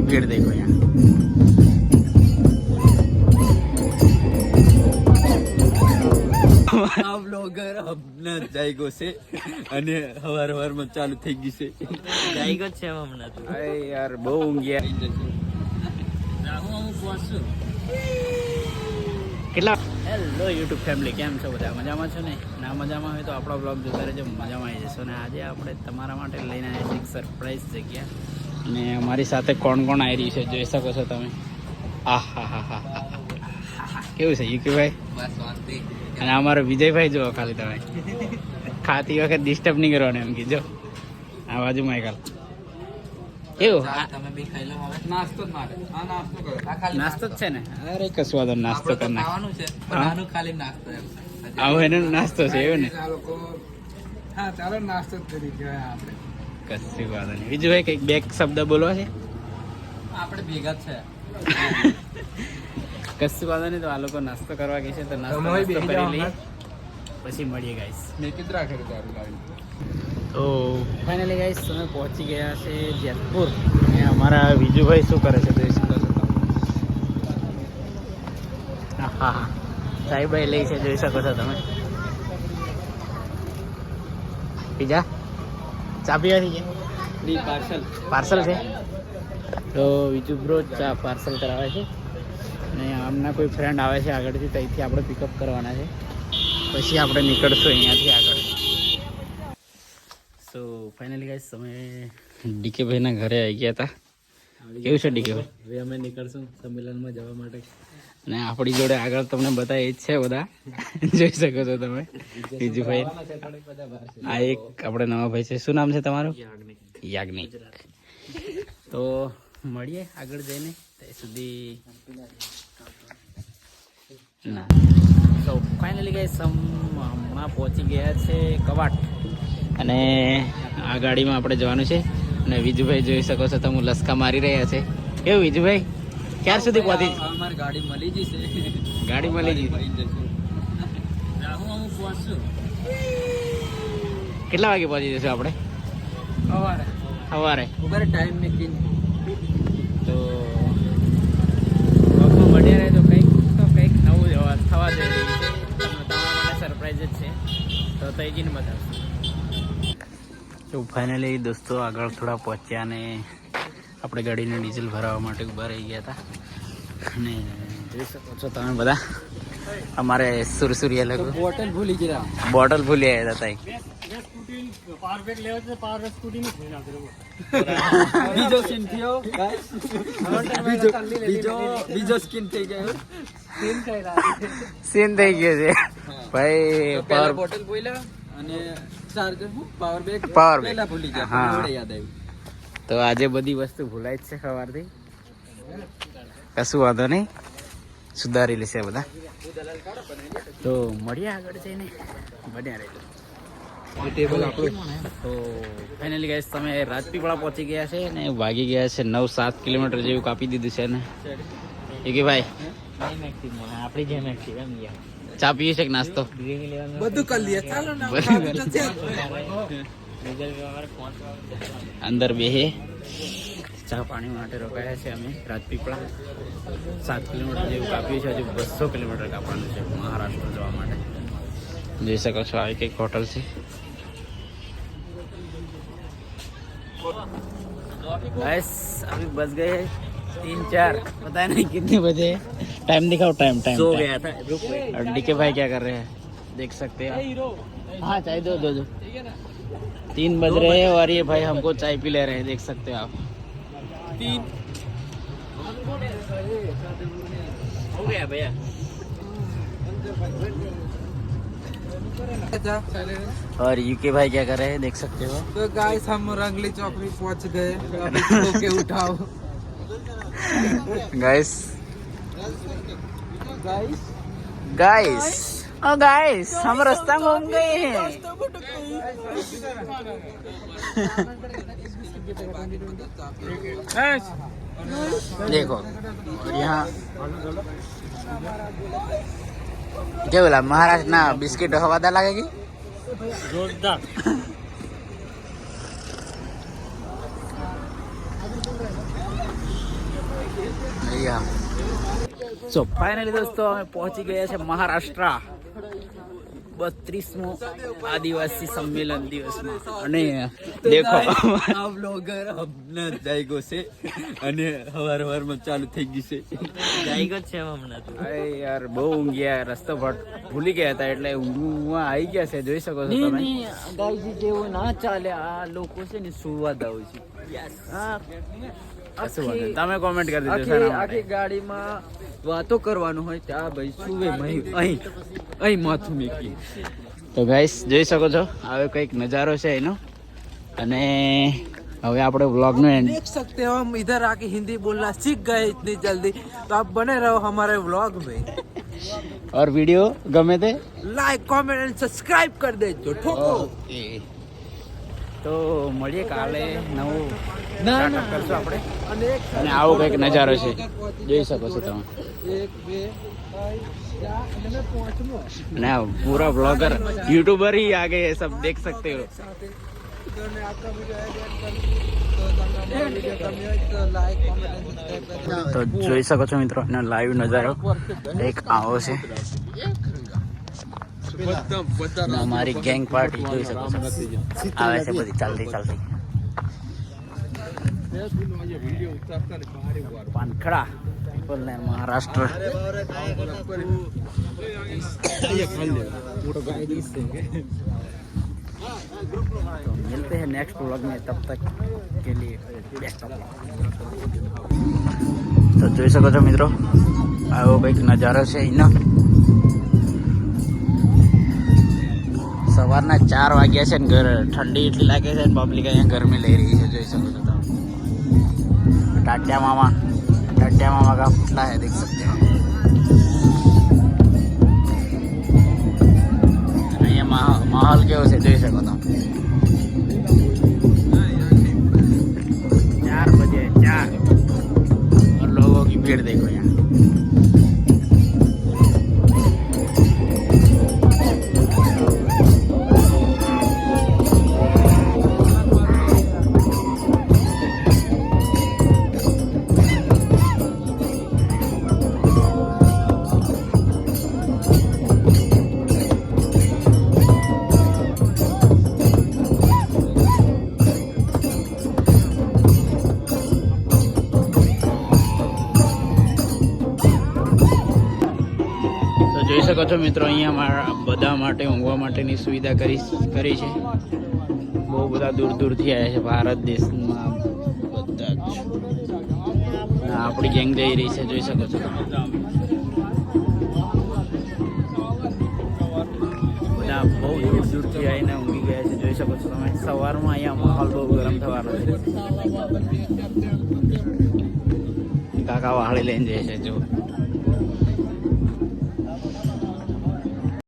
भीड़ देखो यहाँ। आप लोग હમણાં જાયગો છે અને હવાર ચાલુ થઈ ગઈ છે જાયગો છે હમણાં તો અરે યાર બહુ ઊંઘ્યા કેટલા હેલો યુટ્યુબ ફેમિલી કેમ છો બધા મજામાં છો ને ના મજામાં હોય તો આપણો બ્લોગ જોતા રહેજો મજામાં આવી જશો ને આજે આપણે તમારા માટે લઈને આવ્યા છીએ એક સરપ્રાઈઝ જગ્યા અને અમારી સાથે કોણ કોણ આવી રહ્યું છે જોઈ શકો છો તમે આ હા હા હા હા કેવું છે યુકેભાઈ અને અમારો વિજયભાઈ જુઓ ખાલી તમે ખાતી વખત ડિસ્ટર્બ નહીં કરવાનું એમ કીજો આ બાજુમાં કાલ કેવું તમે બી ખાઈ લો હવે નાસ્તો જ મારે આ નાસ્તો કરો આ ખાલી નાસ્તો જ છે ને અરે કશું વાંધો નાસ્તો કરવાનો ખાવાનું છે પણ આનું ખાલી નાસ્તો એમ આવો એનો નાસ્તો છે એવું ને આ લોકો હા ચાલો નાસ્તો જ કરી કહેવાય આપણે કશું વાંધો નહીં વિજયભાઈ કંઈક બે શબ્દ બોલવા છે આપણે ભેગા જ છે કશું વાંધો નહીં તો આ લોકો નાસ્તો કરવા ગઈ છે તો નાસ્તો કરી લઈએ પછી મળીએ ગાઈસ મેં કિત રાખે તો ફાઇનલી ગાઈસ તમે પહોંચી ગયા છે જેતપુર અને અમારા વિજુભાઈ શું કરે છે જોઈ શકો છો હા હા સાહેબાઈ લઈ છે જોઈ શકો છો તમે પીઝા ચા પીવાની છે પાર્સલ છે તો વિજુ બ્રો ચા પાર્સલ કરાવે છે અને આમના કોઈ ફ્રેન્ડ આવે છે આગળથી ત્યાંથી આપણે પિકઅપ કરવાના છે પછી આપણે નીકળશું અહીંયાથી આગળ સો ફાઇનલી ગાઈસ તમે ડીકે ભાઈના ઘરે આવી ગયા હતા કેવું છે ડીકે ભાઈ હવે અમે નીકળશું સંમેલનમાં જવા માટે અને આપણી જોડે આગળ તમને બતાવી જ છે બધા જોઈ શકો છો તમે વિજુભાઈ આ એક આપણે નવા ભાઈ છે શું નામ છે તમારું યાજ્ઞિક તો મળીએ આગળ જઈને ત્યાં સુધી ના તો ફાઇનલી ગાઈસ હમણાં પહોંચી ગયા છે કવાટ અને આ ગાડીમાં આપણે જવાનું છે અને વિજુભાઈ જોઈ શકો છો તમે લસકા મારી રહ્યા છે કેવું વિજુભાઈ ક્યાં સુધી પહોંચી અમારી ગાડી મળી જશે ગાડી મળી જશે કેટલા વાગે પહોંચી જશું આપણે સવારે ટાઈમ મેકીને તો બ્લોગમાં બન્યા રહે તો કંઈક નવું થવા જઈ રહ્યું છે તમારા માટે સરપ્રાઈઝ જ છે તો તઈ જઈને બતાવશું તો ફાઇનલી દોસ્તો આગળ થોડા પહોંચ્યા અને આપણે ગાડીને ડીઝલ ભરાવવા માટે ઊભા રહી ગયા હતા અને જોઈ શકો છો તમે બધા અમારે સુરસુરિયા લોકો બોટલ ભૂલી આવ્યા હતા સીન થઈ ગયો છે ભાઈ પાવર બોટલ બોલ્યા અને ચાર્જર પાવર બેગ ભૂલી ગયા હા યાદ આવ્યું તો આજે બધી વસ્તુ ભૂલાય જ છે સવારથી કશું વાંધો નહીં સુધારી લેશે બધા તો મળીએ આગળ જઈને બન્યા રહેજો ટેબલ આપણું તો ફાઇનલી ગાઈસ તમે રાજપીપળા પહોંચી ગયા છે ને વાગી ગયા છે 9-7 કિલોમીટર જેવું કાપી દીધું છે ને એ કે ભાઈ આપણી જેમ ચા પીએ છે કે નાસ્તો બધું કરી લઈએ ચાલો અંદર બેહે ચા પાણી માટે રોકાયા છે અમે રાજપીપળા 7 કિલોમીટર જેવું કાપ્યું છે હજુ 200 કિલોમીટર કાપવાનું છે મહારાષ્ટ્ર જવા માટે જોઈ શકો છો આવી કંઈક હોટલ છે गाइस अभी बज गए 3-4 पता नहीं कितने बजे टाइम दिखाओ टाइम सो गया था और डीके भाई क्या कर रहे हैं देख सकते हैं हाँ चाय दो 3 बज रहे हैं और ये भाई हमको चाय पी ले रहे हैं देख सकते हैं आप 3 हो गया भैया और यूके भाई क्या कर रहे हैं देख सकते हो तो गाइस हम रंगली चौकड़ी पहुंच गए अभी सो के उठाओ गाइस ओ गाइस हम रास्ता घूम गए हैं देखो यहाँ क्या बोला महाराष्ट्र ना बिस्किट हवादार लगेगी जोरदार સો ફાઇનલી દોસ્તો અમે પહોંચી ગયા છે મહારાષ્ટ્ર 32મો આદિવાસી સંમેલન દિવસમાં અને દેખો આ બ્લોગર હમણાં જાયગો છે અને હવારમાં ચાલુ થઈ ગઈ છે જાયગો છે હમણાં તો અરે યાર બહુ ઊંઘ્યા રસ્તો ભૂલી ગયા હતા એટલે ઊંઘમાં આવી ગયા છે જોઈ શકો છો તમે ગાયજી જેવું ના ચાલે આ લોકો છે ને સુવા દઉં છે કશું વાંધો નહીં. તમે કોમેન્ટ કરી દીધું શાના માટે? આખી ગાડીમાં વાતો કરવાનું હોય ત્યાં ભાઈ સુવે અહીં માથું મેકી તો ગાઈસ જોઈ શકો છો હવે કંઈક નજારો છે એનો અને હવે આપણે વ્લોગનો એન્ડ देख सकते हो हम इधर आके हिंदी बोलना सीख गए इतनी जल्दी तो आप बने रहो हमारे व्लॉग में और વિડીયો ગમે તે लाइक कमेंट एंड सब्सक्राइब कर देજો ठोको તો મળીએ કાલે નવું ના, startup કરશું આપણે અને અને આવો કંઈક નજારો છે જોઈ શકો છો તમે 1 2 3 4 અને મેં પાંચમો અને આ પૂરા ब्लॉगर यूट्यूबर ही आ गए सब देख सकते हो तो मैं आपका वीडियो एड कर तो તમને वीडियो ગમ્યો હોય તો લાઈક કમેન્ટ એન્ડ સબસ્ક્રાઇબ કરી તો જોઈ શકો છો મિત્રો એનો લાઈવ નજારો એક આવો છે અને અમારી ગેંગ પાર્ટી જોઈ શકો છો આવે છે બધી ચાલતી ચાલતી પાનખડા બોલને મહારાષ્ટ્ર तो मिलते हैं नेक्स्ट व्लॉग में तब तक के लिए बेस्ट ऑफ लक तो જોઈ શકો છો મિત્રો આવો કંઈક નજારો છે અહીંનો સવારના 4 વાગ્યા છે ને ઠંડી એટલી લાગે છે ને પબ્લિક અહીંયા ગરમી લઈ રહી છે જોઈ શકો છો તમે टाटिया मामा का पुतला है देख सकते हो અહીંયા માહોલ કેવો છે જોઈ શકો છો 4 बजे 4 और लोगों की भीड़ देखो यहाँ જોઈ શકો છો મિત્રો અહીંયા બધા માટે ઊંઘવા માટેની સુવિધા કરી છે બહુ બધા દૂર દૂરથી આવ્યા છે ભારત દેશમાં બધા જ આપણી ગેંગ જઈ રહી છે જોઈ શકો છો બધા બહુ દૂર દૂરથી આવીને ઊંઘી ગયા છે જોઈ શકો છો તમે સવારમાં અહીંયા માહોલ બહુ ગરમ થવાનો છે કાકા વાહળી લઈને જાય છે જો